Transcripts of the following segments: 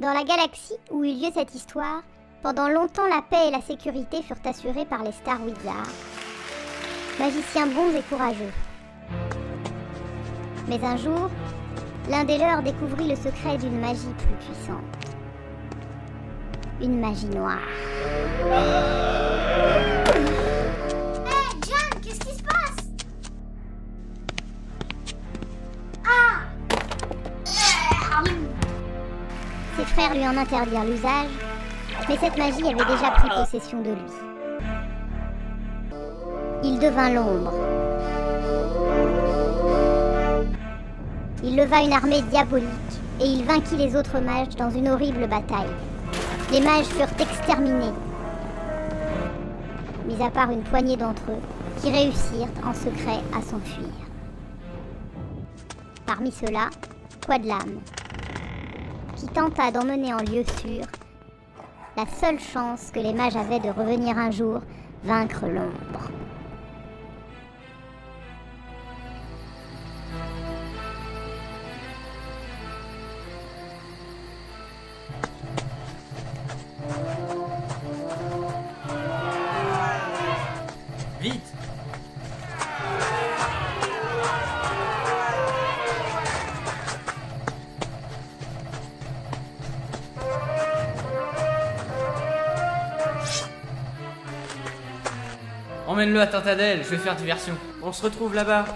Dans la galaxie où eut lieu cette histoire, pendant longtemps la paix et la sécurité furent assurées par les Star Wizards, magiciens bons et courageux. Mais un jour, l'un des leurs découvrit le secret d'une magie plus puissante. Une magie noire. Hey, John, qu'est-ce qui se passe? Ah! Ses frères lui en interdirent l'usage, mais cette magie avait déjà pris possession de lui. Il devint l'ombre. Il leva une armée diabolique et il vainquit les autres mages dans une horrible bataille. Les mages furent exterminés, mis à part une poignée d'entre eux qui réussirent en secret à s'enfuir. Parmi ceux-là, Quadlam, qui tenta d'emmener en lieu sûr la seule chance que les mages avaient de revenir un jour vaincre l'ombre. Vite! Emmène-le à Tintadel, je vais faire diversion. On se retrouve là-bas.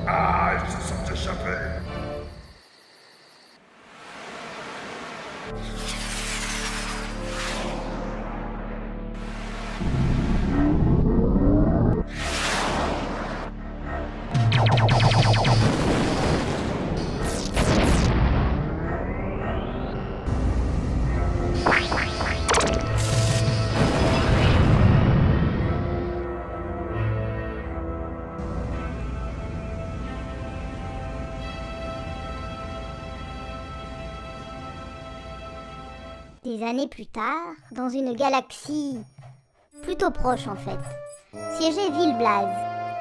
Ah, ils se sont échappés. Des années plus tard, dans une galaxie plutôt proche en fait, siégeait Villeblaze,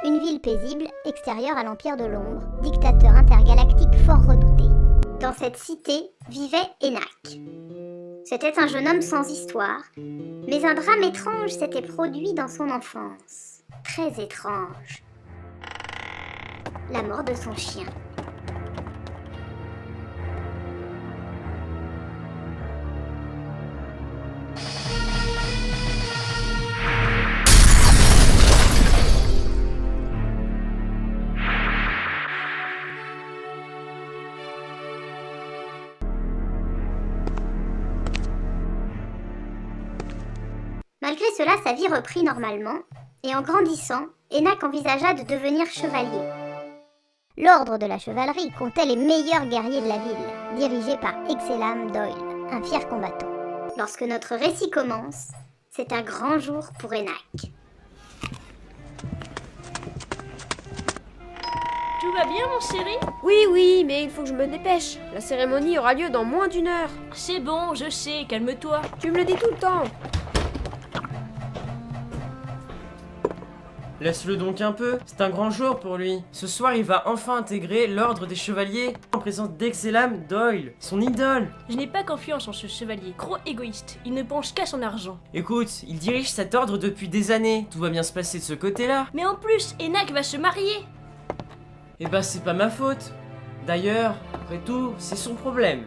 une ville paisible extérieure à l'Empire de l'Ombre, dictateur intergalactique fort redouté. Dans cette cité vivait Enak. C'était un jeune homme sans histoire, mais un drame étrange s'était produit dans son enfance. Très étrange. La mort de son chien. Malgré cela, sa vie reprit normalement, et en grandissant, Enak envisagea de devenir chevalier. L'ordre de la chevalerie comptait les meilleurs guerriers de la ville, dirigé par Exelam Doyle, un fier combattant. Lorsque notre récit commence, c'est un grand jour pour Enak. Tout va bien, mon chéri? Oui, mais il faut que je me dépêche. La cérémonie aura lieu dans moins d'1 heure. C'est bon, je sais, calme-toi. Tu me le dis tout le temps. Laisse-le donc un peu, c'est un grand jour pour lui. Ce soir, il va enfin intégrer l'ordre des chevaliers en présence d'Exelam Doyle, son idole. Je n'ai pas confiance en ce chevalier, gros égoïste. Il ne pense qu'à son argent. Écoute, il dirige cet ordre depuis des années. Tout va bien se passer de ce côté-là. Mais en plus, Enak va se marier. Eh ben, c'est pas ma faute. D'ailleurs, après tout, c'est son problème.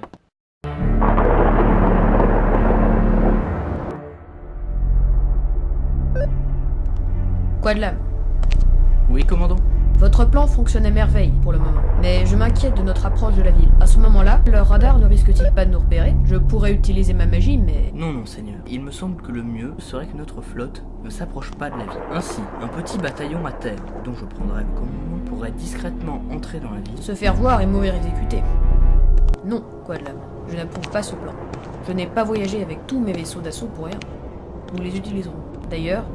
Quadlam, Oui, commandant. votre plan fonctionne à merveille pour le moment, mais je m'inquiète de notre approche de la ville. À ce moment-là, leur radar ne risque-t-il pas de nous repérer? Je pourrais utiliser ma magie, mais... Non, Seigneur. Il me semble que le mieux serait que notre flotte ne s'approche pas de la ville. Ainsi, un petit bataillon à terre, dont je prendrai le commandement, pourrait discrètement entrer dans la ville. se faire voir et mourir exécuté. Non, Quadlam, je n'approuve pas ce plan. Je n'ai pas voyagé avec tous mes vaisseaux d'assaut pour rien. Nous les utiliserons. D'ailleurs,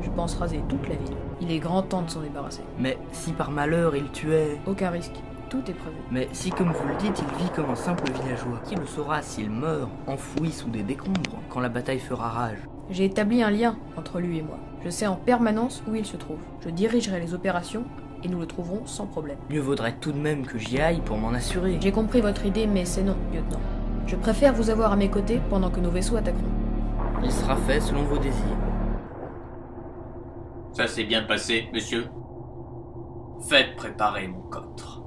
je pense raser toute la ville. Il est grand temps de s'en débarrasser. Mais si par malheur il tuait... Aucun risque. tout est prévu. Mais si, comme vous le dites, il vit comme un simple villageois, qui le saura s'il meurt, enfoui sous des décombres, quand la bataille fera rage? J'ai établi un lien entre lui et moi. Je sais en permanence où il se trouve. Je dirigerai les opérations et nous le trouverons sans problème. Mieux vaudrait tout de même que j'y aille pour m'en assurer. J'ai compris votre idée, mais c'est non, lieutenant. Je préfère vous avoir à mes côtés pendant que nos vaisseaux attaqueront. Il sera fait selon vos désirs. Ça s'est bien passé, monsieur. Faites préparer mon cotre.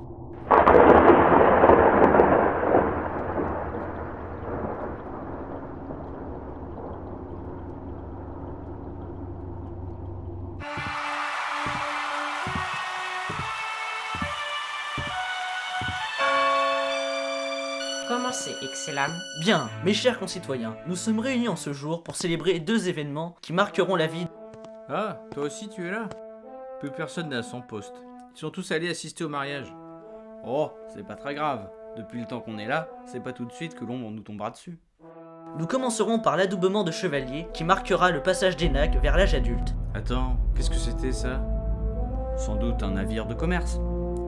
Comment c'est, Excelam? Bien, mes chers concitoyens, nous sommes réunis en ce jour pour célébrer 2 événements qui marqueront la vie. Ah, toi aussi tu es là? Plus personne n'est à son poste. Ils sont tous allés assister au mariage. Oh, c'est pas très grave. Depuis le temps qu'on est là, c'est pas tout de suite que l'ombre nous tombera dessus. Nous commencerons par l'adoubement de chevalier qui marquera le passage d'Enak vers l'âge adulte. Attends, qu'est-ce que c'était ça? Sans doute un navire de commerce.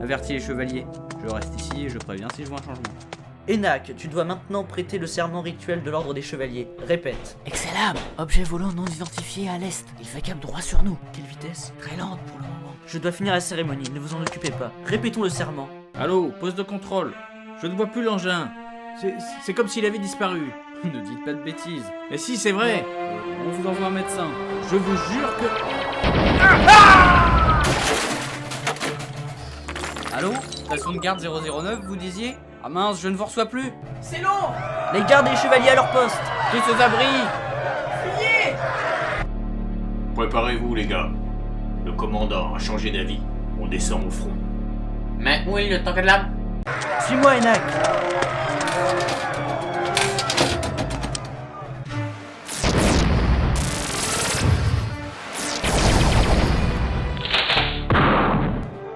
Avertis les chevaliers. Je reste ici et je préviens si je vois un changement. Enak, tu dois maintenant prêter le serment rituel de l'ordre des chevaliers. Répète. Excelam, objet volant non identifié à l'est. Il fait cap droit sur nous. Quelle vitesse? Très lente pour le moment. Je dois finir la cérémonie, ne vous en occupez pas. Répétons le serment. Allô, poste de contrôle. Je ne vois plus l'engin. C'est comme s'il avait disparu. Ne dites pas de bêtises. Mais si, c'est vrai. On vous envoie un médecin. Je vous jure que... Allô? Station de garde 009, vous disiez? Ah mince, je ne vous reçois plus. C'est long! Les gardes et les chevaliers à leur poste! Tous aux abris. Préparez-vous, les gars. Le commandant a changé d'avis. On descend au front. Mais où est le temps de l'âme? Suis-moi, Enak!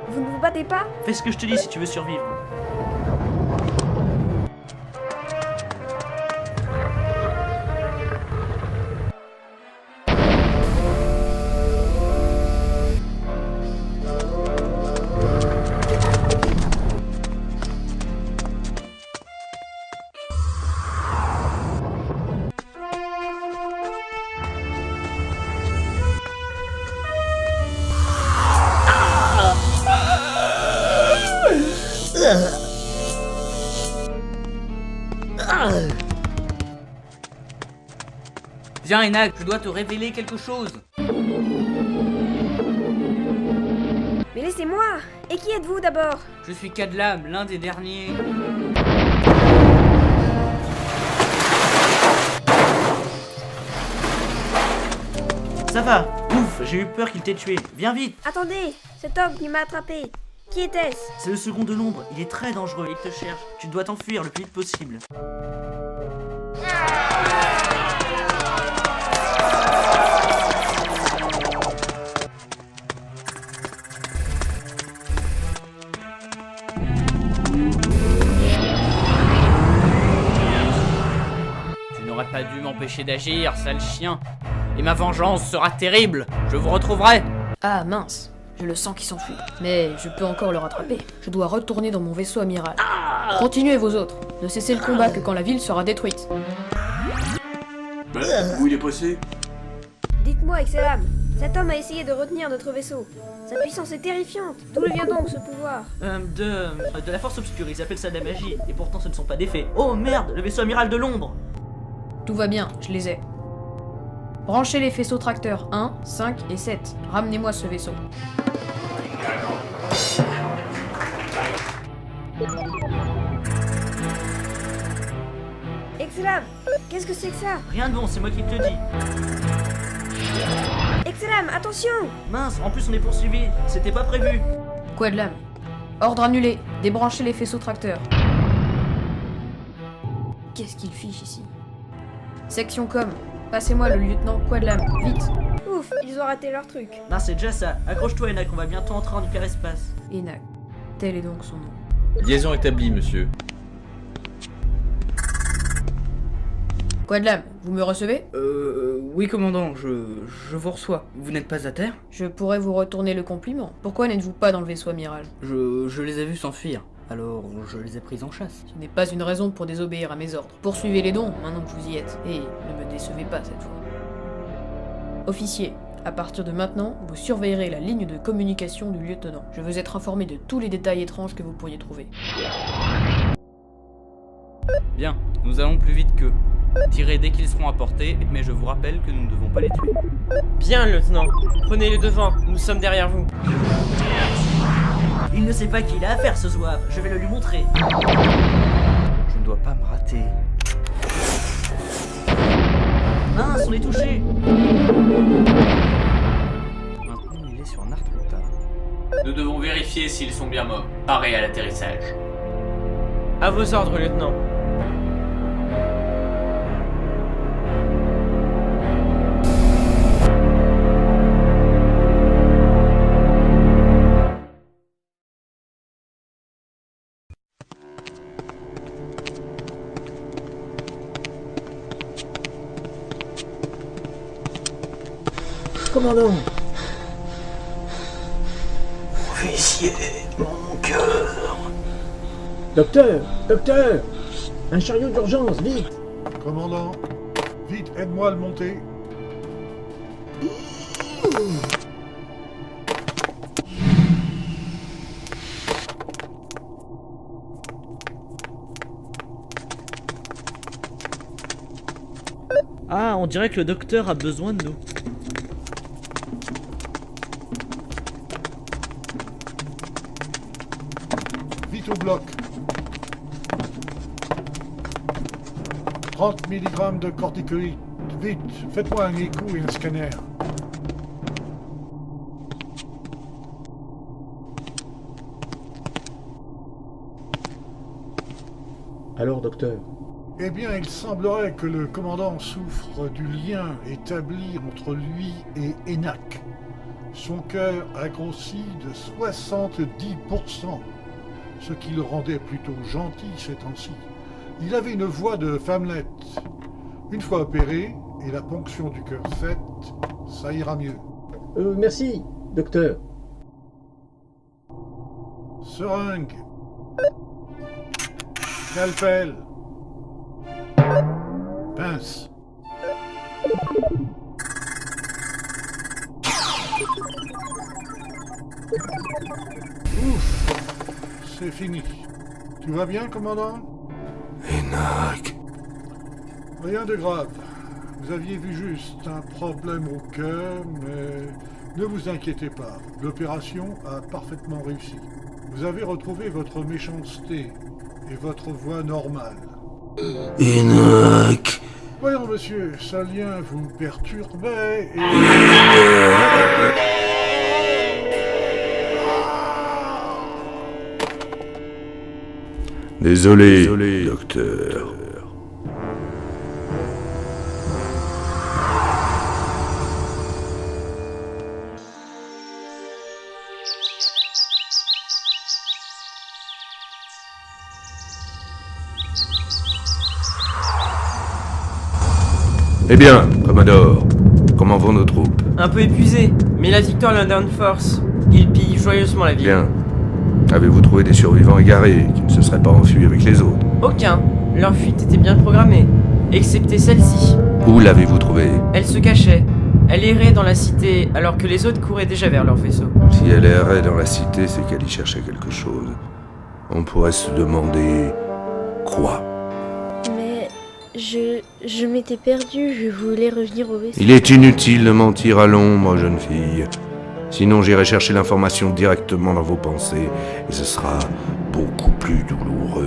Vous ne vous battez pas? Fais ce que je te dis si tu veux survivre. Viens, Enak, je dois te révéler quelque chose. Mais laissez-moi! Et qui êtes-vous d'abord? Je suis Kadlam, l'un des derniers. Ça va! Ouf, j'ai eu peur qu'il t'ait tué. Viens vite! Attendez! Cet homme qui m'a attrapé! Qui était-ce? C'est le second de l'ombre, il est très dangereux, il te cherche. Tu dois t'enfuir le plus vite possible. Tu n'aurais pas dû m'empêcher d'agir, sale chien. Et ma vengeance sera terrible. Je vous retrouverai. Ah mince, je le sens qui s'enfuit. Mais je peux encore le rattraper. Je dois retourner dans mon vaisseau amiral. Continuez vos autres. Ne cessez le combat que quand la ville sera détruite. Où il est passé? Dites-moi, Excelam, cet homme a essayé de retenir notre vaisseau. Sa puissance est terrifiante. D'où lui vient donc ce pouvoir? De la force obscure, ils appellent ça de la magie, et pourtant ce ne sont pas des faits. Oh merde, le vaisseau amiral de l'ombre! Tout va bien, je les ai. Branchez les faisceaux tracteurs 1, 5 et 7. Ramenez-moi ce vaisseau. Excelam, qu'est-ce que c'est que ça? Rien de bon, c'est moi qui te le dis. Excelam, attention! Mince, en plus on est poursuivi, c'était pas prévu. Quadlam. Ordre annulé. Débranchez les faisceaux tracteurs. Qu'est-ce qu'il fiche ici? Section com. Passez-moi le lieutenant Quadlam, vite. Ouf, ils ont raté leur truc. Non, c'est déjà ça. Accroche-toi, Enak, on va bientôt entrer en hyperespace. Enak. Tel est donc son nom. Liaison établie, monsieur. Quadlam, vous me recevez? Oui, commandant, je vous reçois. Vous n'êtes pas à terre? Je pourrais vous retourner le compliment. Pourquoi n'êtes-vous pas dans le vaisseau amiral? Je les ai vus s'enfuir. Alors, je les ai prises en chasse. Ce n'est pas une raison pour désobéir à mes ordres. Poursuivez les dons, maintenant que vous y êtes. Et ne me décevez pas cette fois. Officier, à partir de maintenant, vous surveillerez la ligne de communication du lieutenant. Je veux être informé de tous les détails étranges que vous pourriez trouver. Bien, nous allons plus vite qu'eux. Tirez dès qu'ils seront à portée, mais je vous rappelle que nous ne devons pas les tuer. Bien, lieutenant. Prenez le devant, nous sommes derrière vous. Il ne sait pas qui il a à faire ce soir, je vais le lui montrer. Je ne dois pas me rater. Mince, on est touché. Maintenant, il est sur Nartruta. Nous devons vérifier s'ils sont bien morts. Parés à l'atterrissage. À vos ordres, lieutenant. Commandant. Officier, mon cœur. Docteur, un chariot d'urgence, vite. Commandant, vite, aide-moi à le monter. Ah, on dirait que le docteur a besoin de nous. Vite au bloc. 30 mg de corticoïdes. Vite, faites-moi un écho et un scanner. Alors, docteur? Eh bien, il semblerait que le commandant souffre du lien établi entre lui et Enak. Son cœur a grossi de 70%, ce qui le rendait plutôt gentil ces temps-ci. Il avait une voix de femmelette. Une fois opéré et la ponction du cœur faite, ça ira mieux. Merci, docteur. Seringue. Scalpel. Pince. Ouf, c'est fini. Tu vas bien, commandant? Enak. Rien de grave. Vous aviez vu juste un problème au cœur, mais ne vous inquiétez pas. L'opération a parfaitement réussi. Vous avez retrouvé votre méchanceté et votre voix normale. Enak. Voyons, monsieur, ce lien vous perturbait et... Désolé, docteur. Eh bien, Commodore, comment vont nos troupes? Un peu épuisé, mais la victoire leur donne force. Ils pillent joyeusement la ville. Bien. Avez-vous trouvé des survivants égarés qui ne se seraient pas enfuis avec les autres? Aucun. Leur fuite était bien programmée. Excepté celle-ci. Où l'avez-vous trouvée? Elle se cachait. Elle errait dans la cité alors que les autres couraient déjà vers leur vaisseau. Si elle errait dans la cité, c'est qu'elle y cherchait quelque chose. On pourrait se demander... quoi? Mais je m'étais perdue, je voulais revenir au vaisseau. Il est inutile de mentir à l'ombre, jeune fille. Sinon, j'irai chercher l'information directement dans vos pensées, et ce sera beaucoup plus douloureux.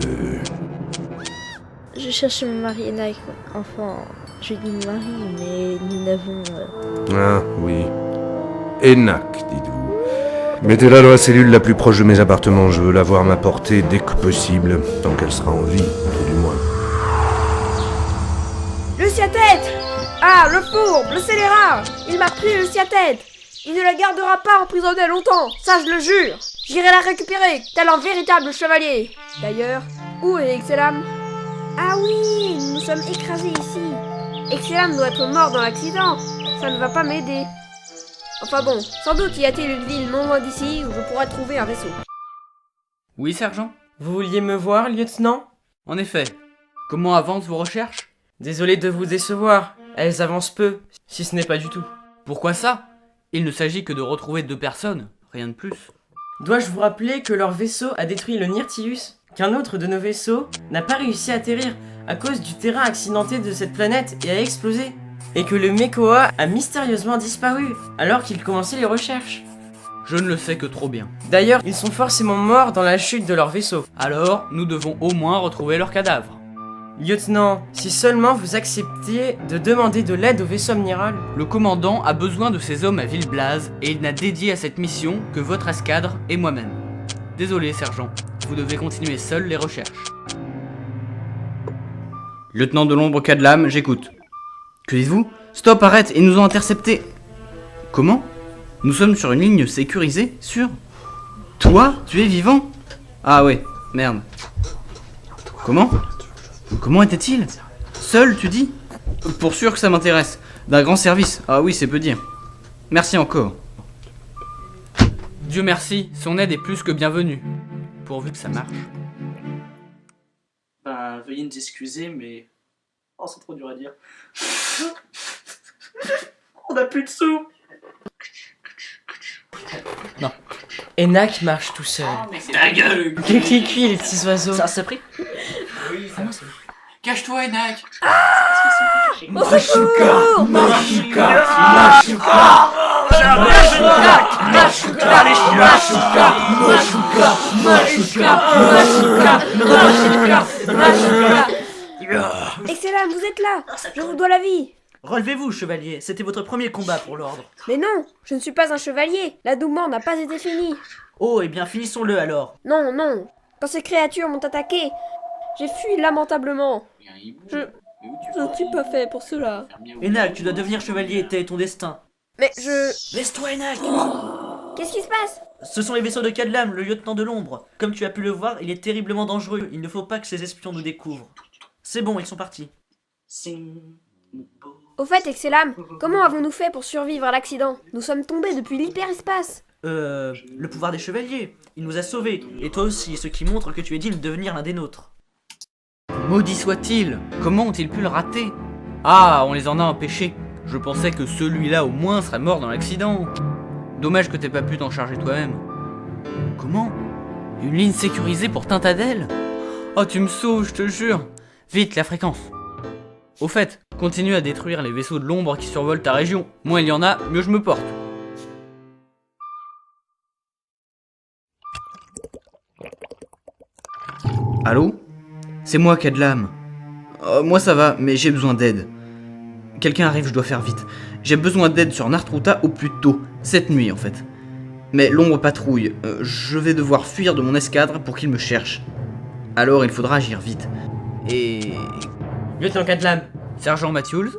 Je cherche mon mari Enak. Enfin, je dis mon mari, mais nous n'avons... Ah, oui. Enak, dites-vous. Mettez-la dans la cellule la plus proche de mes appartements. Je veux la voir m'apporter dès que possible, tant qu'elle sera en vie, tout du moins. Le sciatette! Ah, le fourbe, le scélérat! Il m'a pris le sciatette! Il ne la gardera pas emprisonnée longtemps, ça je le jure! J'irai la récupérer, tel un véritable chevalier! D'ailleurs, où est Excelam? Ah oui, nous nous sommes écrasés ici! Excelam doit être mort dans l'accident, ça ne va pas m'aider. Enfin bon, sans doute y a-t-il une ville non loin d'ici où je pourrais trouver un vaisseau. Oui, sergent? Vous vouliez me voir, lieutenant? En effet. Comment avancent vos recherches? Désolé de vous décevoir, elles avancent peu, si ce n'est pas du tout. Pourquoi ça? Il ne s'agit que de retrouver 2 personnes, rien de plus. Dois-je vous rappeler que leur vaisseau a détruit le Nirtius? Qu'un autre de nos vaisseaux n'a pas réussi à atterrir à cause du terrain accidenté de cette planète et a explosé? Et que le Mekoa a mystérieusement disparu alors qu'il commençait les recherches? Je ne le sais que trop bien. D'ailleurs, ils sont forcément morts dans la chute de leur vaisseau. Alors, nous devons au moins retrouver leurs cadavres. Lieutenant, si seulement vous acceptiez de demander de l'aide au vaisseau amiral. Le commandant a besoin de ces hommes à Villeblaze et il n'a dédié à cette mission que votre escadre et moi-même. Désolé, sergent. Vous devez continuer seul les recherches. Lieutenant de l'ombre Cadlam, j'écoute. Que dites-vous? Stop, arrête, ils nous ont interceptés. Comment? Nous sommes sur une ligne sécurisée? Sûr? Toi? Tu es vivant? Ah ouais, merde. Comment? Comment était-il? Seul, tu dis? Pour sûr que ça m'intéresse. D'un grand service. Ah oui, c'est peu dire. Merci encore. Dieu merci, son aide est plus que bienvenue. Pourvu que ça marche. Bah, veuillez nous excuser, mais... Oh, c'est trop dur à dire. On a plus de sous. Non. Enak marche tout seul. Ta gueule! Qui les petits oiseaux? Ça s'est pris? Oui, ça c'est... Cache-toi, Enak! Mashuka! Excellent, vous êtes là! Je vous dois la vie! Relevez-vous, chevalier, c'était votre premier combat pour l'ordre. Mais non, je ne suis pas un chevalier. L'adoubement n'a pas été fini. Oh, eh bien finissons-le alors. Non, non. Quand ces créatures m'ont attaqué, j'ai fui lamentablement. Je ne suis pas fait pour cela. Enak, tu dois devenir chevalier, tel est ton destin. Mais je... Laisse-toi, Enak! Qu'est-ce qui se passe? Ce sont les vaisseaux de Cadlam, le lieutenant de l'ombre. Comme tu as pu le voir, il est terriblement dangereux. Il ne faut pas que ces espions nous découvrent. C'est bon, ils sont partis. Au fait, Excelam, comment avons-nous fait pour survivre à l'accident? Nous sommes tombés depuis l'hyperespace. Le pouvoir des chevaliers. Il nous a sauvés, et toi aussi, ce qui montre que tu es digne de devenir l'un des nôtres. Maudit soit-il! Comment ont-ils pu le rater? Ah, on les en a empêchés. Je pensais que celui-là au moins serait mort dans l'accident. Dommage que t'aies pas pu t'en charger toi-même. Comment? Une ligne sécurisée pour Tintadel? Oh, tu me sauves, je te jure. Vite, la fréquence. Au fait, continue à détruire les vaisseaux de l'ombre qui survolent ta région. Moins il y en a, mieux je me porte. Allô? C'est moi, Cadlam. Moi ça va, mais j'ai besoin d'aide. Quelqu'un arrive, je dois faire vite. J'ai besoin d'aide sur Nartruta au plus tôt, cette nuit en fait. Mais l'ombre patrouille, je vais devoir fuir de mon escadre pour qu'il me cherche. Alors il faudra agir vite. Et... Lieutenant Cadlam. Sergent Matthews?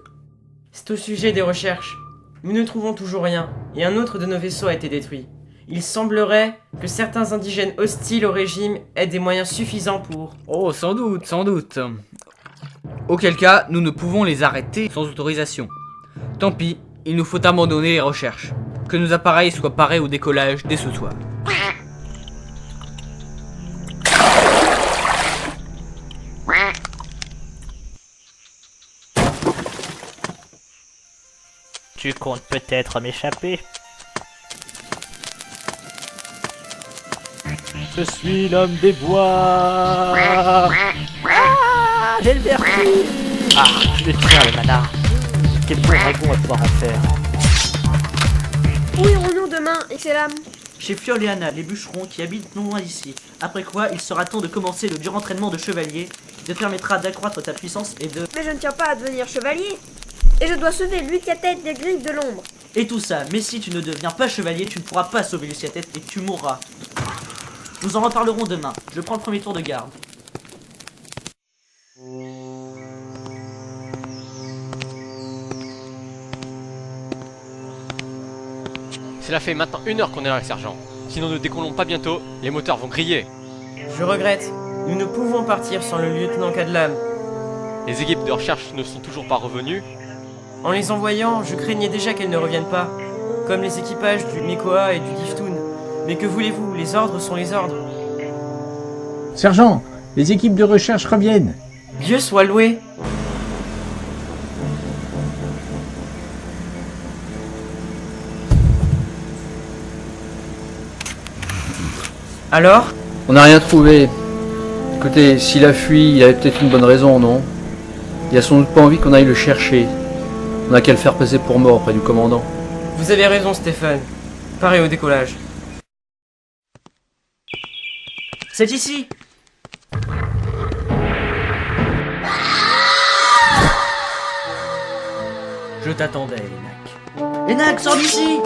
C'est au sujet des recherches. Nous ne trouvons toujours rien, et un autre de nos vaisseaux a été détruit. Il semblerait que certains indigènes hostiles au régime aient des moyens suffisants pour... Oh, sans doute, sans doute. Auquel cas, nous ne pouvons les arrêter sans autorisation. Tant pis, il nous faut abandonner les recherches. Que nos appareils soient parés au décollage dès ce soir. Tu comptes peut-être m'échapper? Je suis l'homme des bois. Ah, j'ai le vertige. Ah, je le tiens le mana. Quel bon dragon à pouvoir en faire. Où irons-nous demain, Excelam? Chez Fiol et Anna, les bûcherons qui habitent non loin d'ici. Après quoi, il sera temps de commencer le dur entraînement de chevalier, qui te permettra d'accroître ta puissance et de... Mais je ne tiens pas à devenir chevalier. Et je dois sauver Luciatette des griffes de l'ombre. Et tout ça, mais si tu ne deviens pas chevalier, tu ne pourras pas sauver Luciatette et tu mourras. Nous en reparlerons demain. Je prends le premier tour de garde. Cela fait maintenant 1 heure qu'on est là, sergent. Si nous ne décollons pas bientôt, les moteurs vont griller. Je regrette. Nous ne pouvons partir sans le lieutenant Cadlam. Les équipes de recherche ne sont toujours pas revenues. En les envoyant, je craignais déjà qu'elles ne reviennent pas. Comme les équipages du Mekoa et du Giftoon. Mais que voulez-vous, les ordres sont les ordres. Sergent, les équipes de recherche reviennent. Dieu soit loué. Alors? On n'a rien trouvé. Écoutez, s'il a fui, il avait peut-être une bonne raison, non? Il a sans doute pas envie qu'on aille le chercher. On n'a qu'à le faire passer pour mort auprès du commandant. Vous avez raison, Stéphane. Pareil au décollage. C'est ici. Je t'attendais, Enak. Enak, sors d'ici.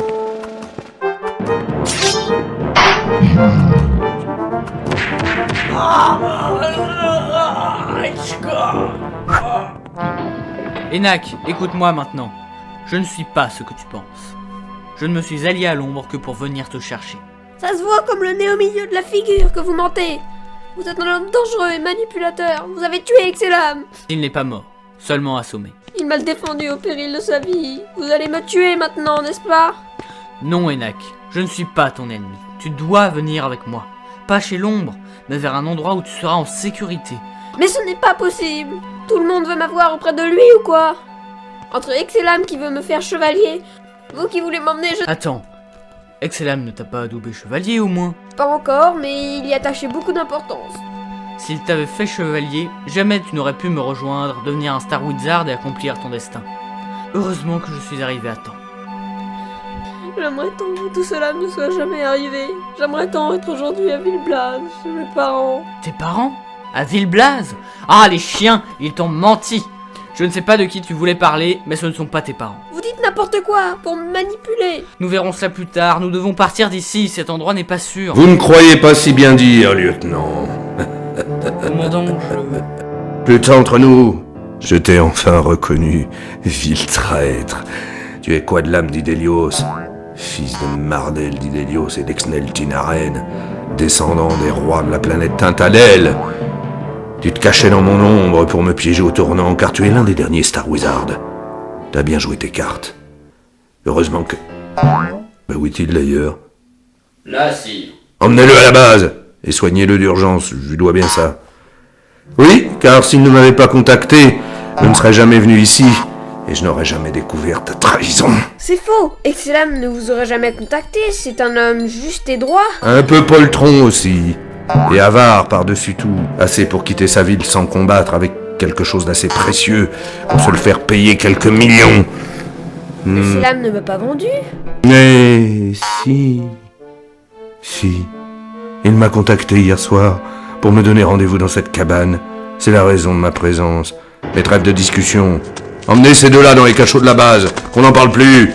Enak, écoute-moi maintenant. Je ne suis pas ce que tu penses. Je ne me suis allié à l'ombre que pour venir te chercher. Ça se voit comme le nez au milieu de la figure que vous mentez. Vous êtes un homme dangereux et manipulateur. Vous avez tué Excelam. Il n'est pas mort, seulement assommé. Il m'a défendu au péril de sa vie. Vous allez me tuer maintenant, n'est-ce pas? Non, Enak, je ne suis pas ton ennemi. Tu dois venir avec moi. Pas chez l'ombre, mais vers un endroit où tu seras en sécurité. Mais ce n'est pas possible. Tout le monde veut m'avoir auprès de lui ou quoi? Entre Excelam qui veut me faire chevalier, vous qui voulez m'emmener, Attends, Excelam ne t'a pas adoubé chevalier au moins? Pas encore, mais il y attachait beaucoup d'importance. S'il t'avait fait chevalier, jamais tu n'aurais pu me rejoindre, devenir un Star Wizard et accomplir ton destin. Heureusement que je suis arrivé à temps. J'aimerais tant que tout cela ne soit jamais arrivé. J'aimerais tant être aujourd'hui à Villeblaze, chez mes parents. Tes parents? À Villeblaze? Ah, les chiens, ils t'ont menti. Je ne sais pas de qui tu voulais parler, mais ce ne sont pas tes parents. Vous dites n'importe quoi, pour me manipuler. Nous verrons cela plus tard, nous devons partir d'ici, cet endroit n'est pas sûr. Vous ne croyez pas si bien dire, lieutenant. Commandant, Putain, entre nous, je t'ai enfin reconnu, vil traître. Tu es quoi de l'âme d'Idélios, fils de Mardel d'Idélios et d'Exnel Tinaren, descendant des rois de la planète Tintadel. Tu te cachais dans mon ombre pour me piéger au tournant, car tu es l'un des derniers Star Wizards. T'as bien joué tes cartes. Heureusement que... Bah où est-il d'ailleurs? Là, si. Emmenez-le à la base, et soignez-le d'urgence, je lui dois bien ça. Oui, car s'il ne m'avait pas contacté, je ne serais jamais venu ici, et je n'aurais jamais découvert ta trahison. C'est faux. Excelam ne vous aurait jamais contacté, c'est un homme juste et droit. Un peu poltron aussi. Et avare par-dessus tout. Assez pour quitter sa ville sans combattre avec quelque chose d'assez précieux pour se le faire payer quelques millions. Excelam ne m'a pas vendu. Mais si. Si. Il m'a contacté hier soir pour me donner rendez-vous dans cette cabane. C'est la raison de ma présence. Mais trêve de discussion. Emmenez ces deux-là dans les cachots de la base, qu'on n'en parle plus.